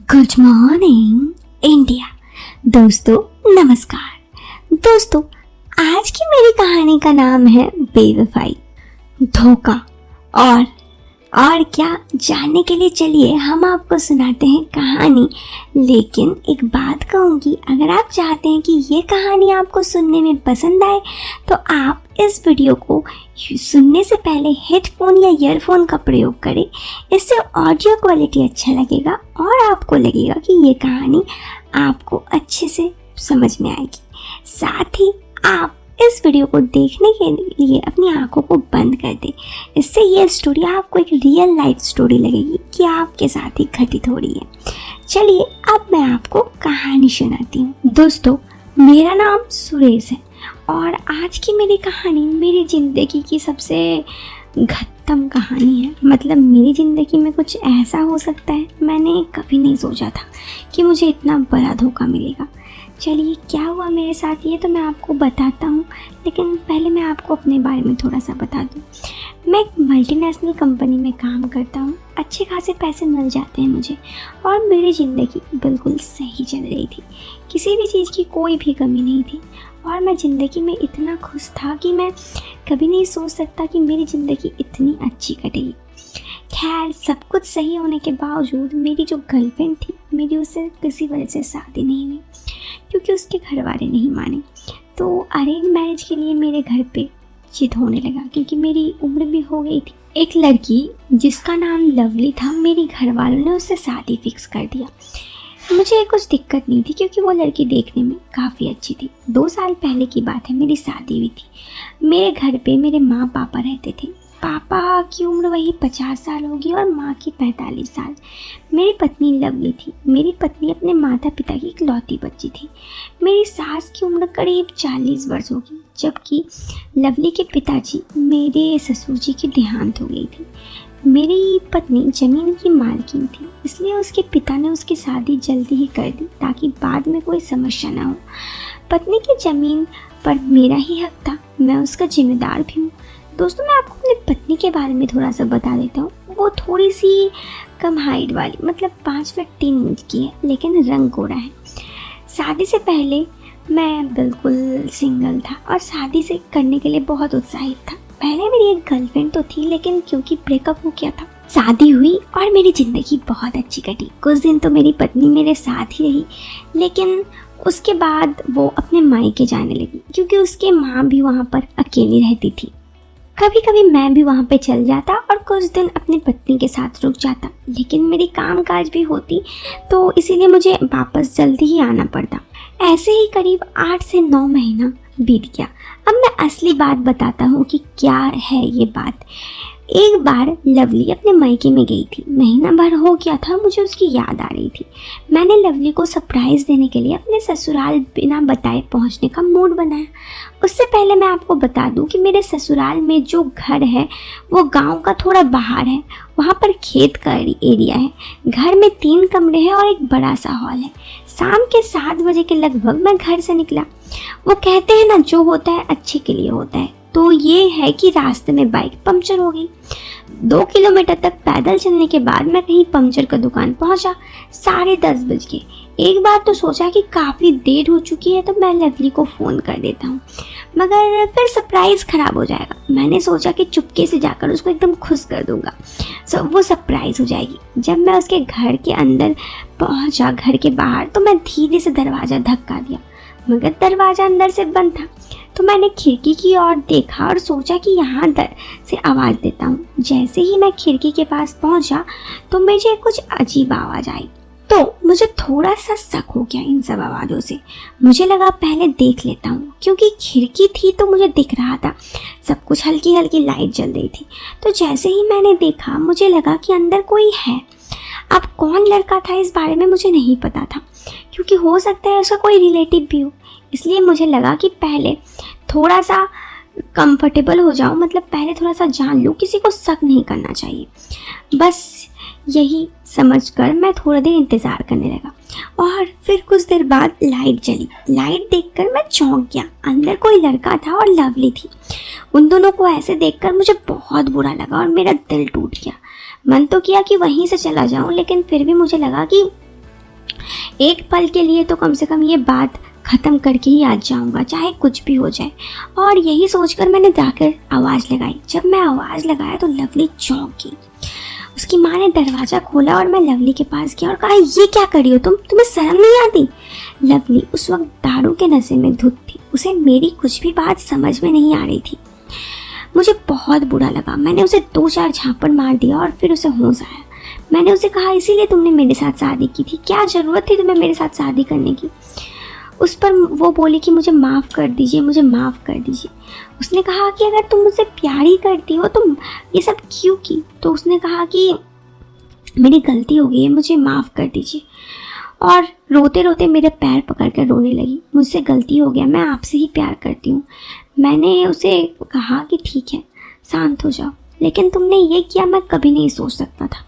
Good morning India. दोस्तों नमस्कार। दोस्तों आज की मेरी कहानी का नाम है बेवफाई, धोखा और क्या जानने के लिए चलिए हम आपको सुनाते हैं कहानी। लेकिन एक बात कहूँगी, अगर आप चाहते हैं कि ये कहानी आपको सुनने में पसंद आए तो आप इस वीडियो को सुनने से पहले हेडफोन या ईयरफोन का प्रयोग करें। इससे ऑडियो क्वालिटी अच्छा लगेगा और आपको लगेगा कि ये कहानी आपको अच्छे से समझ में आएगी। साथ ही आप इस वीडियो को देखने के लिए अपनी आंखों को बंद कर दें। इससे ये स्टोरी आपको एक रियल लाइफ स्टोरी लगेगी कि आपके साथ ही घटित हो रही है। चलिए अब मैं आपको कहानी सुनाती हूँ। दोस्तों मेरा नाम सुरेश है और आज की मेरी कहानी मेरी ज़िंदगी की सबसे घातक कहानी है। मतलब मेरी ज़िंदगी में कुछ ऐसा हो सकता है मैंने कभी नहीं सोचा था कि मुझे इतना बड़ा धोखा मिलेगा। चलिए क्या हुआ मेरे साथ ये तो मैं आपको बताता हूँ, लेकिन पहले मैं आपको अपने बारे में थोड़ा सा बता दूँ। मैं एक मल्टीनेशनल कंपनी में काम करता हूँ, अच्छे खासे पैसे मिल जाते हैं मुझे और मेरी ज़िंदगी बिल्कुल सही चल रही थी। किसी भी चीज़ की कोई भी कमी नहीं थी और मैं ज़िंदगी में इतना खुश था कि मैं कभी नहीं सोच सकता कि मेरी ज़िंदगी इतनी अच्छी कटेगी। खैर सब कुछ सही होने के बावजूद मेरी जो गर्लफ्रेंड थी, मेरी उससे किसी वजह से शादी नहीं हुई क्योंकि उसके घर वाले नहीं माने। तो अरेंज मैरिज के लिए मेरे घर पे जिद होने लगा क्योंकि मेरी उम्र भी हो गई थी। एक लड़की जिसका नाम लवली था, मेरे घर वालों ने उससे शादी फिक्स कर दिया। मुझे कुछ दिक्कत नहीं थी क्योंकि वो लड़की देखने में काफ़ी अच्छी थी। 2 साल पहले की बात है, मेरी शादी हुई थी। मेरे घर पे मेरे माँ पापा रहते थे। पापा की उम्र वही 50 साल होगी और माँ की 45 साल। मेरी पत्नी लवली थी। मेरी पत्नी अपने माता पिता की इकलौती बच्ची थी। मेरी सास की उम्र करीब 40 वर्ष होगी, जबकि लवली के पिताजी मेरे ससुर जी की देहांत हो गई थी। मेरी पत्नी ज़मीन की मालकिन थी, इसलिए उसके पिता ने उसकी शादी जल्दी ही कर दी ताकि बाद में कोई समस्या ना हो। पत्नी की ज़मीन पर मेरा ही हक था, मैं उसका जिम्मेदार भी हूँ। दोस्तों मैं आपको अपनी पत्नी के बारे में थोड़ा सा बता देता हूँ। वो थोड़ी सी कम हाइट वाली, मतलब 5 फीट 3 इंच की है, लेकिन रंग गोरा है। शादी से पहले मैं बिल्कुल सिंगल था और शादी से करने के लिए बहुत उत्साहित था। पहले मेरी एक गर्लफ्रेंड तो थी, लेकिन क्योंकि ब्रेकअप हो गया था, शादी हुई और मेरी ज़िंदगी बहुत अच्छी कटी। कुछ दिन तो मेरी पत्नी मेरे साथ ही रही, लेकिन उसके बाद वो अपने मायके जाने लगी क्योंकि उसके माँ भी वहाँ पर अकेली रहती थी। कभी कभी मैं भी वहाँ पे चल जाता और कुछ दिन अपनी पत्नी के साथ रुक जाता, लेकिन मेरी कामकाज भी होती तो इसीलिए मुझे वापस जल्दी ही आना पड़ता। ऐसे ही करीब 8 से 9 महीना बीत गया। अब मैं असली बात बताता हूँ कि क्या है ये बात। एक बार लवली अपने मायके में गई थी। महीना भर हो गया था, मुझे उसकी याद आ रही थी। मैंने लवली को सरप्राइज़ देने के लिए अपने ससुराल बिना बताए पहुंचने का मूड बनाया। उससे पहले मैं आपको बता दूं कि मेरे ससुराल में जो घर है वो गांव का थोड़ा बाहर है। वहाँ पर खेत का एरिया है। घर में 3 कमरे हैं और एक बड़ा सा हॉल है। शाम के 7 बजे के लगभग मैं घर से निकला। वो कहते हैं ना, जो होता है अच्छे के लिए होता है। तो ये है कि रास्ते में बाइक पंक्चर हो गई। 2 किलोमीटर तक पैदल चलने के बाद मैं कहीं पंक्चर का दुकान पहुंचा। 10:30 बज गए। एक बार तो सोचा कि काफ़ी देर हो चुकी है तो मैं लवली को फ़ोन कर देता हूँ, मगर फिर सरप्राइज़ ख़राब हो जाएगा। मैंने सोचा कि चुपके से जाकर उसको एकदम खुश कर दूँगा, वो सरप्राइज़ हो जाएगी। जब मैं उसके घर के अंदर पहुँचा, घर के बाहर, तो मैं धीरे से दरवाज़ा धक्का दिया, मगर दरवाज़ा अंदर से बंद था। तो मैंने खिड़की की ओर देखा और सोचा कि यहाँ दर से आवाज़ देता हूँ। जैसे ही मैं खिड़की के पास पहुँचा तो मुझे कुछ अजीब आवाज़ आई। तो मुझे थोड़ा सा शक हो गया इन सब आवाज़ों से। मुझे लगा पहले देख लेता हूँ, क्योंकि खिड़की थी तो मुझे दिख रहा था सब कुछ। हल्की हल्की लाइट जल रही थी। तो जैसे ही मैंने देखा मुझे लगा कि अंदर कोई है। अब कौन लड़का था इस बारे में मुझे नहीं पता था, क्योंकि हो सकता है उसका कोई रिलेटिव भी हो। इसलिए मुझे लगा कि पहले थोड़ा सा कंफर्टेबल हो जाऊं, मतलब पहले थोड़ा सा जान लूं, किसी को शक नहीं करना चाहिए। बस यही समझकर मैं थोड़ा देर इंतज़ार करने लगा और फिर कुछ देर बाद लाइट जली। लाइट देखकर मैं चौंक गया। अंदर कोई लड़का था और लवली थी। उन दोनों को ऐसे देखकर मुझे बहुत बुरा लगा और मेरा दिल टूट गया। मन तो किया कि वहीं से चला जाऊं, लेकिन फिर भी मुझे लगा कि एक पल के लिए तो कम से कम ये बात ख़त्म करके ही आज जाऊँगा, चाहे कुछ भी हो जाए। और यही सोचकर मैंने जाकर आवाज़ लगाई। जब मैं आवाज़ लगाया तो लवली चौंक गई। उसकी माँ ने दरवाज़ा खोला और मैं लवली के पास गया और कहा, ये क्या कर रही हो तुम? तुम्हें शर्म नहीं आती? लवली उस वक्त दारू के नशे में धुत थी। उसे मेरी कुछ भी बात समझ में नहीं आ रही थी। मुझे बहुत बुरा लगा। मैंने उसे 2-4 झापड़ मार दिया और फिर उसे होश आया। मैंने उसे कहा, इसीलिए तुमने मेरे साथ शादी की थी? क्या ज़रूरत थी तुम्हें मेरे साथ शादी करने की? उस पर वो बोली कि मुझे माफ़ कर दीजिए, मुझे माफ़ कर दीजिए। उसने कहा कि अगर तुम मुझसे प्यार ही करती हो तो ये सब क्यों की? तो उसने कहा कि मेरी गलती हो गई है, मुझे माफ़ कर दीजिए। और रोते रोते मेरे पैर पकड़ कर रोने लगी। मुझसे गलती हो गया, मैं आपसे ही प्यार करती हूँ। मैंने उसे कहा कि ठीक है, शांत हो जाओ, लेकिन तुमने ये किया मैं कभी नहीं सोच सकता था।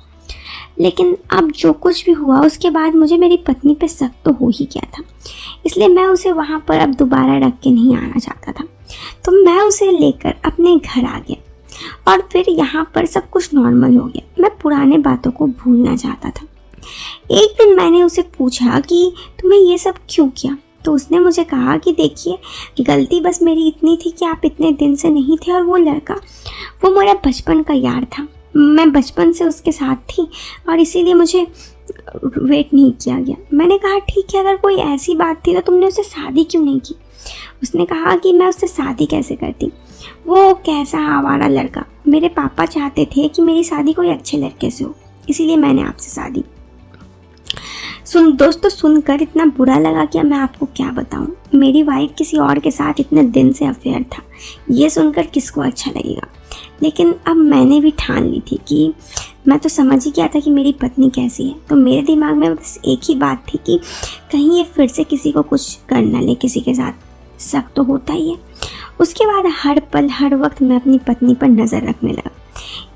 लेकिन अब जो कुछ भी हुआ उसके बाद मुझे मेरी पत्नी पे शक तो हो ही गया था, इसलिए मैं उसे वहाँ पर अब दोबारा रख के नहीं आना चाहता था। तो मैं उसे लेकर अपने घर आ गया और फिर यहाँ पर सब कुछ नॉर्मल हो गया। मैं पुराने बातों को भूलना चाहता था। एक दिन मैंने उसे पूछा कि तुमने ये सब क्यों किया? तो उसने मुझे कहा कि देखिए, गलती बस मेरी इतनी थी कि आप इतने दिन से नहीं थे और वो लड़का, वो मेरा बचपन का यार था। मैं बचपन से उसके साथ थी और इसीलिए मुझे वेट नहीं किया गया। मैंने कहा, ठीक है, अगर कोई ऐसी बात थी तो तुमने उससे शादी क्यों नहीं की? उसने कहा कि मैं उससे शादी कैसे करती, वो कैसा आवारा लड़का। मेरे पापा चाहते थे कि मेरी शादी कोई अच्छे लड़के से हो, इसीलिए मैंने आपसे शादी। दोस्तों, सुनकर इतना बुरा लगा कि मैं आपको क्या बताऊं। मेरी वाइफ किसी और के साथ इतने दिन से अफेयर था। ये सुनकर किसको अच्छा लगेगा? लेकिन अब मैंने भी ठान ली थी कि मैं तो समझ ही गया था कि मेरी पत्नी कैसी है। तो मेरे दिमाग में बस एक ही बात थी कि कहीं ये फिर से किसी को कुछ कर न ले, किसी के साथ शक तो होता ही है। उसके बाद हर पल हर वक्त मैं अपनी पत्नी पर नज़र रखने लगा।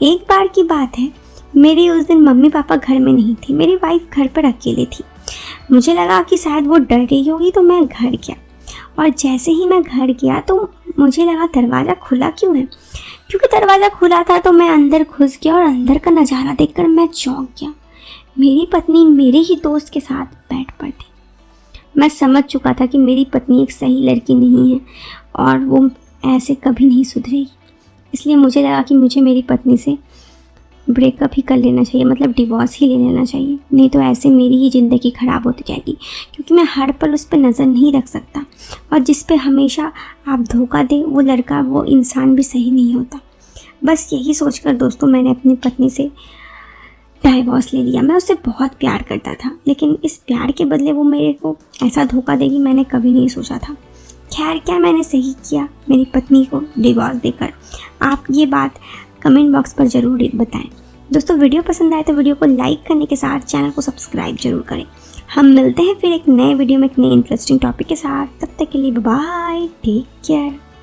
एक बार की बात है, मेरी उस दिन मम्मी पापा घर में नहीं थी। मेरी वाइफ घर पर अकेले थी। मुझे लगा कि शायद वो डर रही होगी, तो मैं घर गया। और जैसे ही मैं घर गया तो मुझे लगा दरवाज़ा खुला क्यों है। क्योंकि दरवाज़ा खुला था तो मैं अंदर घुस गया और अंदर का नज़ारा देखकर मैं चौंक गया। मेरी पत्नी मेरे ही दोस्त के साथ बेड पर थी। मैं समझ चुका था कि मेरी पत्नी एक सही लड़की नहीं है और वो ऐसे कभी नहीं सुधरेगी। इसलिए मुझे लगा कि मुझे मेरी पत्नी से ब्रेकअप ही कर लेना चाहिए, मतलब डिवोर्स ही ले लेना चाहिए। नहीं तो ऐसे मेरी ही ज़िंदगी ख़राब होती जाएगी, क्योंकि मैं हर पल उस पर नज़र नहीं रख सकता। और जिस पे हमेशा आप धोखा दें, वो लड़का, वो इंसान भी सही नहीं होता। बस यही सोचकर दोस्तों मैंने अपनी पत्नी से डाइवोर्स ले लिया। मैं उससे बहुत प्यार करता था, लेकिन इस प्यार के बदले वो मेरे को ऐसा धोखा देगी मैंने कभी नहीं सोचा था। खैर, क्या मैंने सही किया मेरी पत्नी को डिवोर्स देकर? आप ये बात कमेंट बॉक्स पर ज़रूर बताएं। दोस्तों, वीडियो पसंद आए तो वीडियो को लाइक करने के साथ चैनल को सब्सक्राइब जरूर करें। हम मिलते हैं फिर एक नए वीडियो में एक नए इंटरेस्टिंग टॉपिक के साथ। तब तक के लिए बाय, टेक केयर।